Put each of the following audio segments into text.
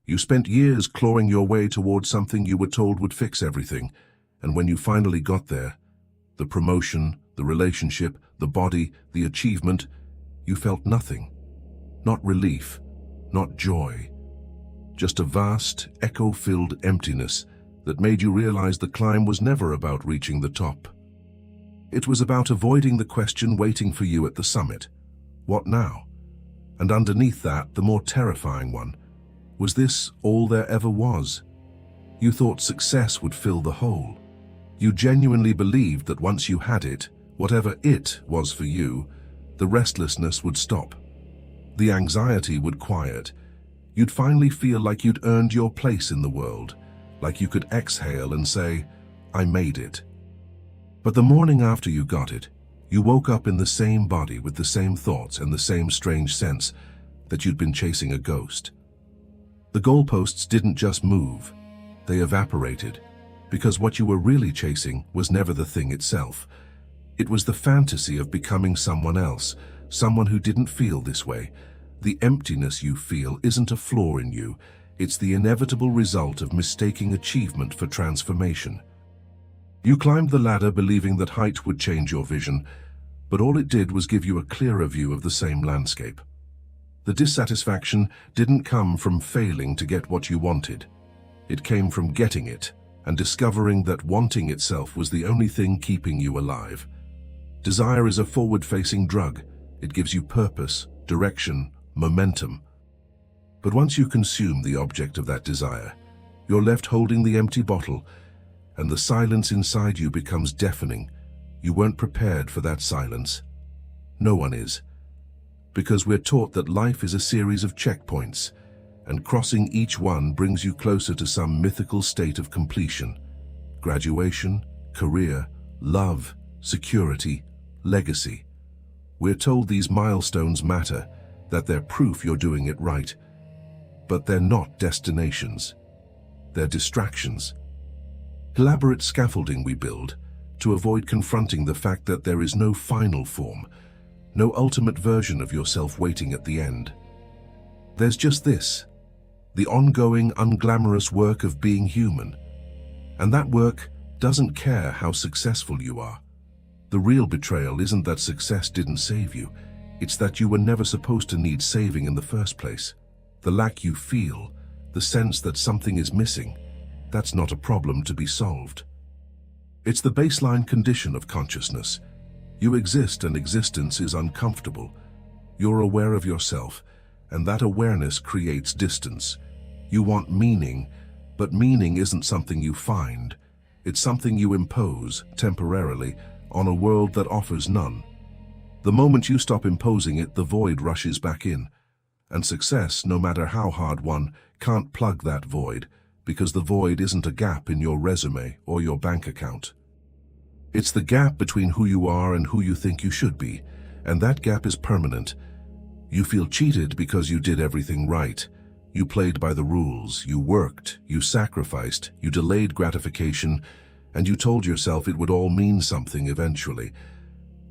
You spent years clawing your way towards something you were told would fix everything, and when you finally got there, the promotion, the relationship, the body, the achievement, you felt nothing. Not relief, not joy. Just a vast, echo-filled emptiness that made you realize the climb was never about reaching the top. It was about avoiding the question waiting for you at the summit. What now? And underneath that, the more terrifying one. Was this all there ever was? You thought success would fill the hole. You genuinely believed that once you had it, whatever it was for you, the restlessness would stop. The anxiety would quiet. You'd finally feel like you'd earned your place in the world, like you could exhale and say, "I made it." But the morning after you got it, you woke up in the same body with the same thoughts and the same strange sense that you'd been chasing a ghost. The goalposts didn't just move, they evaporated, because what you were really chasing was never the thing itself. It was the fantasy of becoming someone else, someone who didn't feel this way. The emptiness you feel isn't a flaw in you, it's the inevitable result of mistaking achievement for transformation. You climbed the ladder believing that height would change your vision, but all it did was give you a clearer view of the same landscape. The dissatisfaction didn't come from failing to get what you wanted. It came from getting it and discovering that wanting itself was the only thing keeping you alive. Desire is a forward-facing drug. It gives you purpose, direction, momentum. But once you consume the object of that desire, you're left holding the empty bottle, and the silence inside you becomes deafening. You weren't prepared for that silence. No one is. Because we're taught that life is a series of checkpoints, and crossing each one brings you closer to some mythical state of completion. Graduation, career, love, security, legacy. We're told these milestones matter, that they're proof you're doing it right. But they're not destinations. They're distractions. Elaborate scaffolding we build to avoid confronting the fact that there is no final form, no ultimate version of yourself waiting at the end. There's just this, the ongoing, unglamorous work of being human. And that work doesn't care how successful you are. The real betrayal isn't that success didn't save you, it's that you were never supposed to need saving in the first place. The lack you feel, the sense that something is missing, that's not a problem to be solved. It's the baseline condition of consciousness. You exist and existence is uncomfortable. You're aware of yourself, and that awareness creates distance. You want meaning, but meaning isn't something you find. It's something you impose, temporarily, on a world that offers none. The moment you stop imposing it, the void rushes back in. And success, no matter how hard won, can't plug that void, because the void isn't a gap in your resume or your bank account. It's the gap between who you are and who you think you should be, and that gap is permanent. You feel cheated because you did everything right. You played by the rules, you worked, you sacrificed, you delayed gratification, and you told yourself it would all mean something eventually.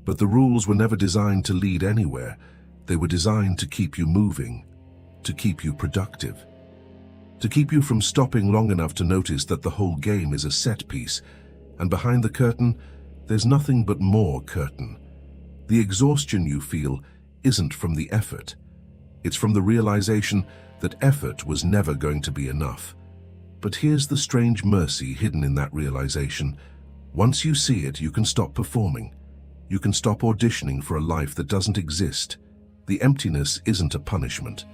But the rules were never designed to lead anywhere. They were designed to keep you moving, to keep you productive, to keep you from stopping long enough to notice that the whole game is a set piece, and behind the curtain, there's nothing but more curtain. The exhaustion you feel isn't from the effort. It's from the realization that effort was never going to be enough. But here's the strange mercy hidden in that realization. Once you see it, you can stop performing. You can stop auditioning for a life that doesn't exist. The emptiness isn't a punishment.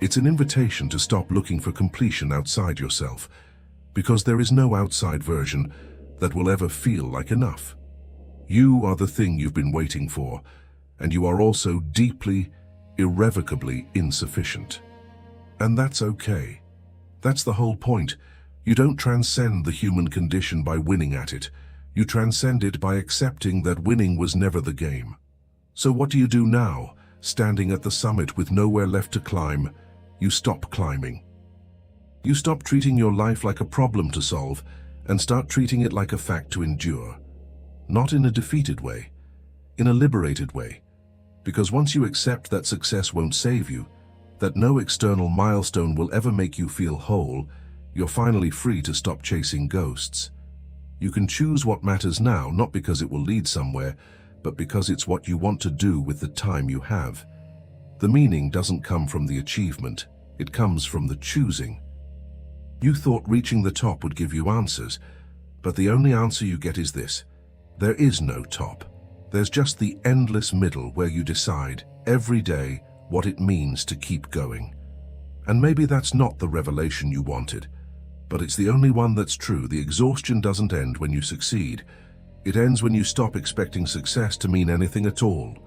It's an invitation to stop looking for completion outside yourself, because there is no outside version that will ever feel like enough. You are the thing you've been waiting for, and you are also deeply, irrevocably insufficient. And that's okay. That's the whole point. You don't transcend the human condition by winning at it. You transcend it by accepting that winning was never the game. So what do you do now, standing at the summit with nowhere left to climb? You stop climbing. You stop treating your life like a problem to solve and start treating it like a fact to endure. Not in a defeated way, in a liberated way. Because once you accept that success won't save you, that no external milestone will ever make you feel whole, you're finally free to stop chasing ghosts. You can choose what matters now, not because it will lead somewhere, but because it's what you want to do with the time you have. The meaning doesn't come from the achievement, it comes from the choosing. You thought reaching the top would give you answers, but the only answer you get is this: there is no top. There's just the endless middle where you decide, every day, what it means to keep going. And maybe that's not the revelation you wanted, but it's the only one that's true. The exhaustion doesn't end when you succeed. It ends when you stop expecting success to mean anything at all.